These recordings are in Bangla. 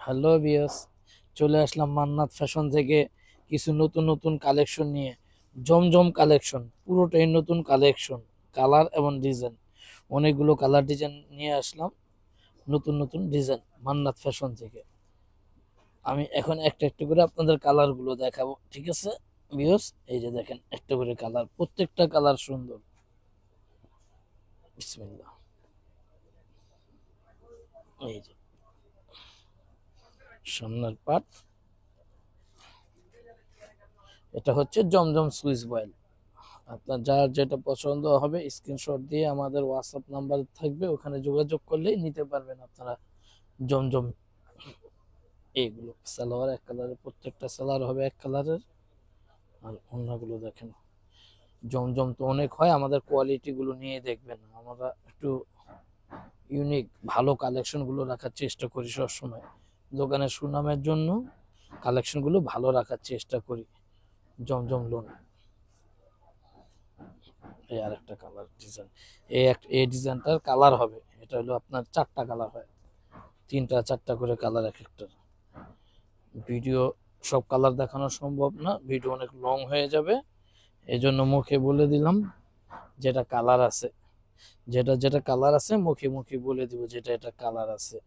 হ্যালো বিয়স, চলে আসলাম মান্নাত ফ্যাশন থেকে কিছু নতুন নতুন কালেকশন নিয়ে। জমজম কালেকশন, পুরোটাই নতুন কালেকশন, কালার এবং ডিজাইন। অনেকগুলো কালার ডিজাইন নিয়ে আসলাম, নতুন নতুন ডিজাইন মান্নাত ফ্যাশন থেকে। আমি এখন একটা একটা করে আপনাদের কালারগুলো দেখাবো, ঠিক আছে বিয়স? এই যে দেখেন, একটা করে কালার, প্রত্যেকটা কালার সুন্দর। বিসমিল্লাহ। এই যে সামনের পার্ট, এটা হচ্ছে জমজম সুইচ বয়েল। আপনার যার যেটা পছন্দ হবে স্ক্রিনশট দিয়ে আমাদের হোয়াটসঅ্যাপ নাম্বার থাকবে, ওখানে যোগাযোগ করলেই নিতে পারবেন আপনারা। জমজম এইগুলো সালোয়ার এক কালারের, প্রত্যেকটা সালোয়ার হবে এক কালারের। আর অন্যগুলো দেখেন, জমজম তো অনেক হয়, আমাদের কোয়ালিটি গুলো নিয়ে দেখবেন। আমরা একটু ইউনিক ভালো কালেকশন গুলো রাখার চেষ্টা করি সবসময়। দোকানের সুনামের জন্য কালেকশন গুলো ভালো রাখার চেষ্টা করি। জমজম লোন। এই আর একটা কালার ডিজাইন, এই ডিজাইনটার কালার হবে, এটা হলো আপনার চারটা কালার হয়, তিনটা চারটা করে কালার এক একটা। ভিডিও সব কালার দেখানো সম্ভব না, ভিডিও অনেক লং হয়ে যাবে, এই জন্য মুখে বলে দিলাম যেটা কালার আছে। যেটা যেটা কালার আছে মুখে মুখে বলে দিব যেটা এটা কালার আছে।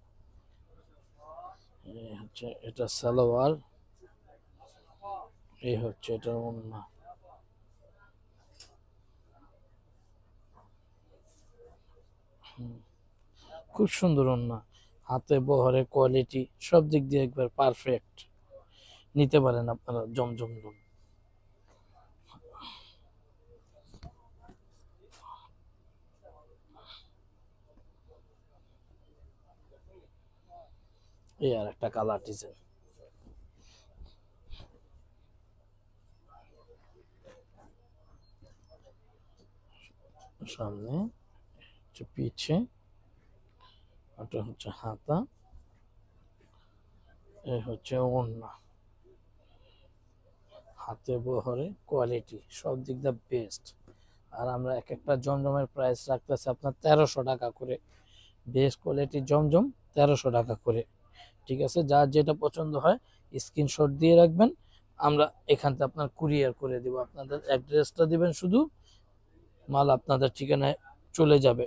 এই হচ্ছে এটা সালোয়ার, এই হচ্ছে এটা ওড়না। খুব সুন্দর ওড়না, হাতে বহরে কোয়ালিটি সব দিক দিয়ে একবার পারফেক্ট। নিতে পারেন আপনারা জমজম লোন। এই আর একটা কালার ডিজাইন, সামনে পিছে, ওটা হচ্ছে হাতা, এই হচ্ছে ওড়না। হাতে বহরে কোয়ালিটি সব দিক দিয়ে বেস্ট। আর আমরা এক একটা জমজমের প্রাইস রাখতেছি আপনার 1300 টাকা করে। বেস্ট কোয়ালিটি জমজম 1300 টাকা করে, ঠিক আছে? যার যেটা পছন্দ হয় স্ক্রিনশট দিয়ে রাখবেন, আমরা এখান থেকে আপনার কুরিয়ার করে দিব। আপনাদের অ্যাড্রেসটা দিবেন শুধু, মাল আপনাদের ঠিকানায় চলে যাবে।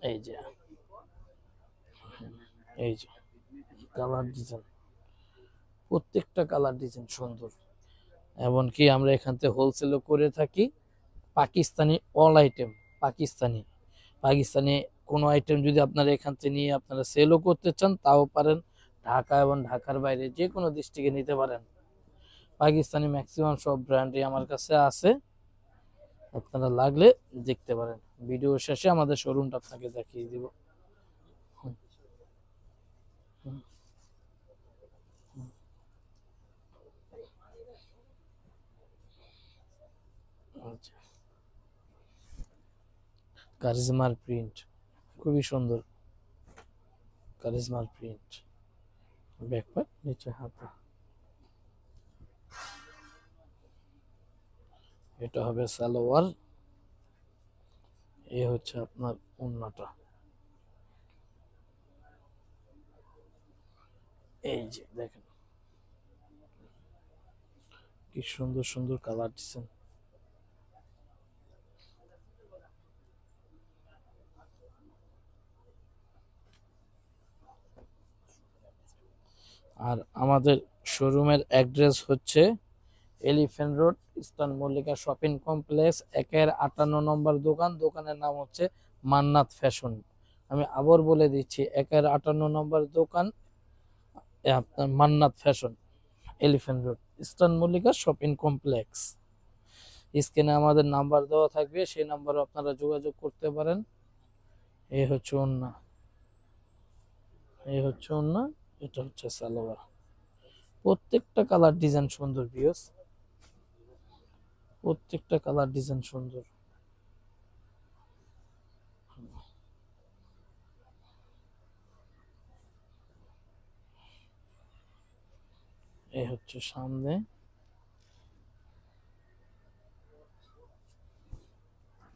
এই যে, এই যে কালার ডিজাইন, প্রত্যেকটা কালার ডিজাইন সুন্দর। এমনকি আমরা এখান থেকে হোলসেলও করে থাকি। পাকিস্তানি অল আইটেম, পাকিস্তানি পাকিস্তানি কোনো আইটেম যদি আপনারা এখান থেকে নিয়ে আপনারা সেলও করতে চান তাও পারেন। ঢাকা এবং ঢাকার বাইরে যে কোনো ডিস্ট্রিক্টে নিতে পারেন। পাকিস্তানি ম্যাক্সিমাম সব ব্র্যান্ডই আমার কাছে আছে, আপনারা লাগলে দেখতে পারেন। ভিডিও শেষে আমাদের শোরুমটা আপনাকে দেখিয়ে দিব। হুম, হুম, আচ্ছা। কারিজমার প্রিন্ট, খুবই সুন্দর। কারিজমার প্রিন্ট, ব্যাকপ্যাক, নিচে হাতা। এটা হবে সালোয়ার, এই হচ্ছে আপনার ওড়নাটা। এই যে দেখেন কি সুন্দর সুন্দর কালার দিচ্ছেন। আর আমাদের শোরুমের অ্যাড্রেস হচ্ছে elephant Road, Eastern Mallika shopping complex, 58 number দোকান। দোকানের নাম হচ্ছে মান্নাত ফ্যাশন। আমি আবার বলে দিচ্ছি, 58 নম্বর দোকান, আপনার Mannat fashion, Elephant Road, Eastern Mallika shopping complex. স্ক্রিনে আমাদের নাম্বার দেওয়া থাকবে, সেই নাম্বারে আপনারা যোগাযোগ করতে পারেন। এই হচ্ছে ওন্না, এই হচ্ছে ওন্না, এটা হচ্ছে সালোয়ার। প্রত্যেকটা কালার ডিজাইন সুন্দর ভিউস, প্রত্যেকটা কালার ডিজাইন সুন্দর। এই হচ্ছে সামনে,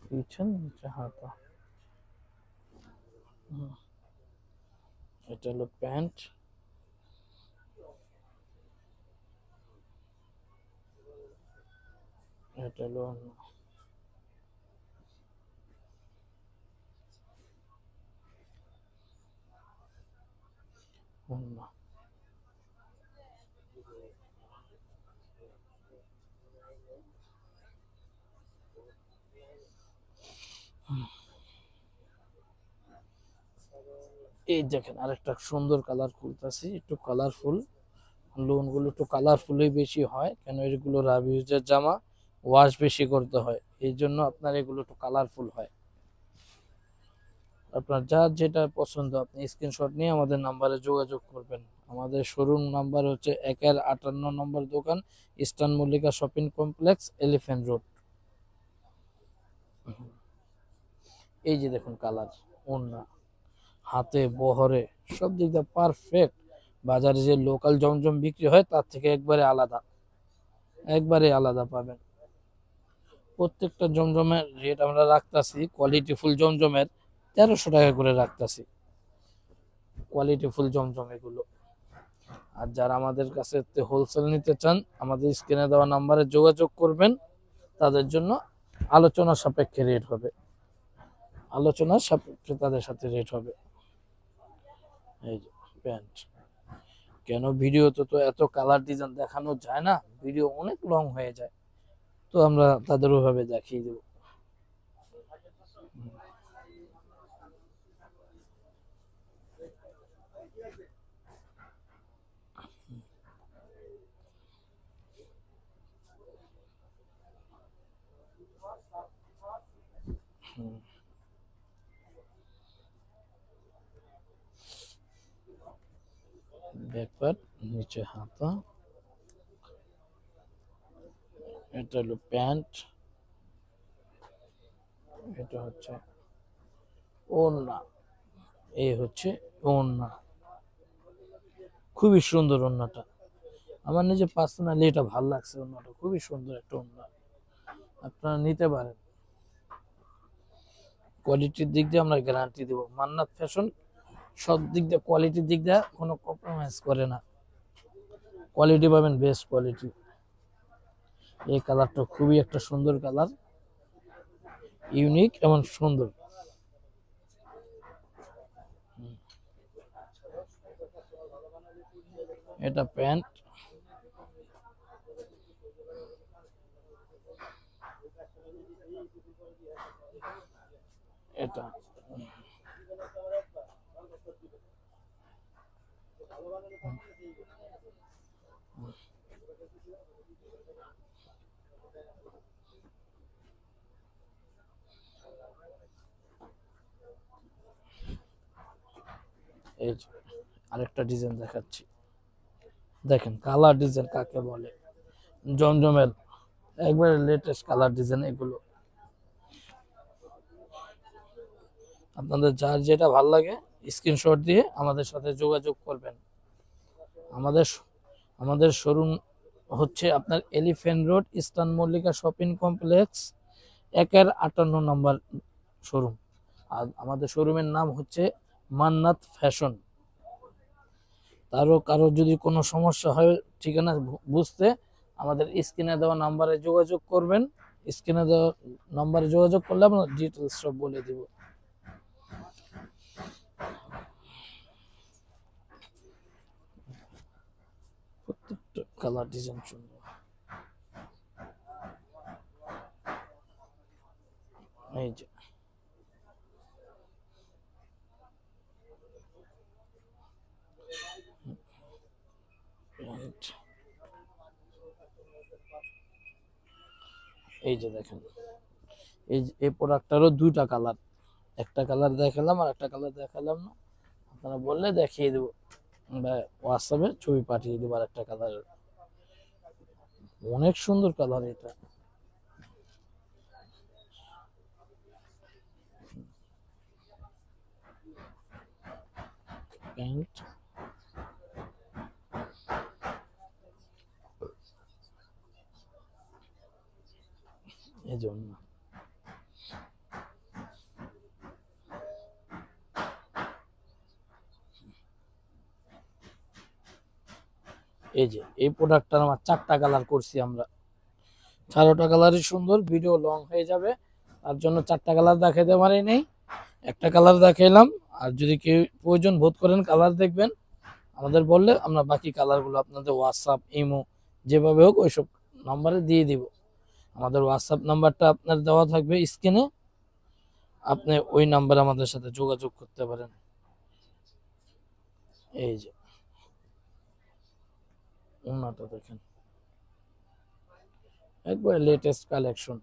পিছন, নিচে হাতা। হুম, এটা হলো প্যান্ট, এটা হলো ওড়না। এই দেখেন আরেকটা সুন্দর কালার খুলতেছি, একটু কালারফুল। লোন গুলো একটু কালারফুলই বেশি হয়, কেন এগুলো রাবি ইউজের জামা, ওয়াশ বেশি করতে হয়, এই জন্য আপনার এগুলো একটু কালারফুল হয়। আপনার যার যেটা পছন্দ আপনি স্ক্রিনশট নিয়ে আমাদের নাম্বারে যোগাযোগ করবেন। আমাদের শোরুম নাম্বার হচ্ছে 1-58 নম্বর দোকান, eastern Mallika shopping complex, elephant road. এই যে দেখুন কালার, ওড়না, হাতে বহরে সব দিক দিয়ে পারফেক্ট। বাজারে যে লোকাল জমজম বিক্রি হয় তার থেকে একবারে আলাদা, একবারে আলাদা পাবেন। প্রত্যেকটা জমজমের রেট আমরা রাখতাছি, কোয়ালিটি ফুল জমজমের 1300 টাকা করে রাখতাছি, কোয়ালিটি ফুল জমজম এগুলো। আর যারা আমাদের কাছে হোলসেল নিতে চান আমাদের স্ক্রিনে দেওয়া নাম্বারে যোগাযোগ করবেন, তাদের জন্য আলোচনা সাপেক্ষে রেট হবে, আলোচনা সাপেক্ষে তাদের সাথে রেট হবে। এই যে প্যান্ট, কেন ভিডিওতে তো এত কালার ডিজাইন দেখানো যায় না, ভিডিও অনেক লং হয়ে যায়, তো আমরা তাদের ওইভাবে দেখিয়ে দেবো। ব্যাকপার্ট, নিচে হাতা, এটা হলো প্যান্ট, এটা হচ্ছে ওড়না, এই হচ্ছে ওড়না। খুবই সুন্দর ওড়নাটা, আমার নিজে পার্সোনালি এটা ভালো লাগছে, ওড়নাটা খুবই সুন্দর একটা ওড়না, আপনারা নিতে পারেন। কোয়ালিটির দিক দিয়ে আমরা গ্যারান্টি দেবো, মান্নাত ফ্যাশন সব দিক দিয়ে কোয়ালিটির দিক দিয়ে কোনো কম্প্রোমাইজ করে না, কোয়ালিটি পাবেন বেস্ট কোয়ালিটি। এই কালারটা খুবই একটা সুন্দর কালার, ইউনিক এবং সুন্দর। এটা প্যান্ট, এটা এই যে আরেকটা ডিজাইন দেখাচ্ছি, দেখেন কালার ডিজাইন কাকে বলে, জমজমের একবারে লেটেস্ট কালার ডিজাইন এগুলো। আপনাদের যার যেটা ভালো লাগে স্ক্রিনশট দিয়ে আমাদের সাথে যোগাযোগ করবেন। আমাদের আমাদের শোরুম হচ্ছে আপনার elephant Road, Eastern Mallika shopping complex, 1-58 নম্বর শোরুম। আর আমাদের শোরুমের নাম হচ্ছে মান্নাত ফ্যাশন। কারো যদি কোনো সমস্যা হয় ঠিকানা বুঝতে, আমাদের স্ক্রিনে দেওয়া নাম্বারে যোগাযোগ করবেন, স্ক্রিনে দেওয়া নাম্বারে যোগাযোগ করলে আমরা ডিটেলস সব বলে দিব। প্রত্যেকটা কালার ডিজাইন সুন্দর। এই যে এই যে দেখেন, এই প্রোডাক্টটারও দুইটা কালার, একটা কালার দেখালাম আর একটা কালার দেখালাম না, আপনারা বললে দেখিয়ে দেবো, আমরা হোয়াটসঅ্যাপে ছবি পাঠিয়ে দেবো আর একটা কালার। অনেক সুন্দর কালার এটা, প্যান্ট, এই জন্য এই যে এই প্রোডাক্টটার আমার 4টা কালার করছি আমরা, 4টা কালারই সুন্দর, ভিডিও লং হয়ে যাবে তার জন্য 4টা কালার দেখাতে পারি নাই, একটা কালার দেখাইলাম। আর যদি কেউ প্রয়োজন বোধ করেন কালার দেখবেন আমাদের বললে আমরা বাকি কালারগুলো আপনাদের হোয়াটসঅ্যাপ ইমো যেভাবে হোক ওইসব নাম্বারে দিয়ে দিব। আমাদের হোয়াটসঅ্যাপ নাম্বারটা আপনার দেওয়া থাকবে স্ক্রিনে, আপনি ওই নাম্বারে আমাদের সাথে যোগাযোগ করতে পারেন। এই যে ওনাটা দেখেন, একবারে লেটেস্ট কালেকশন।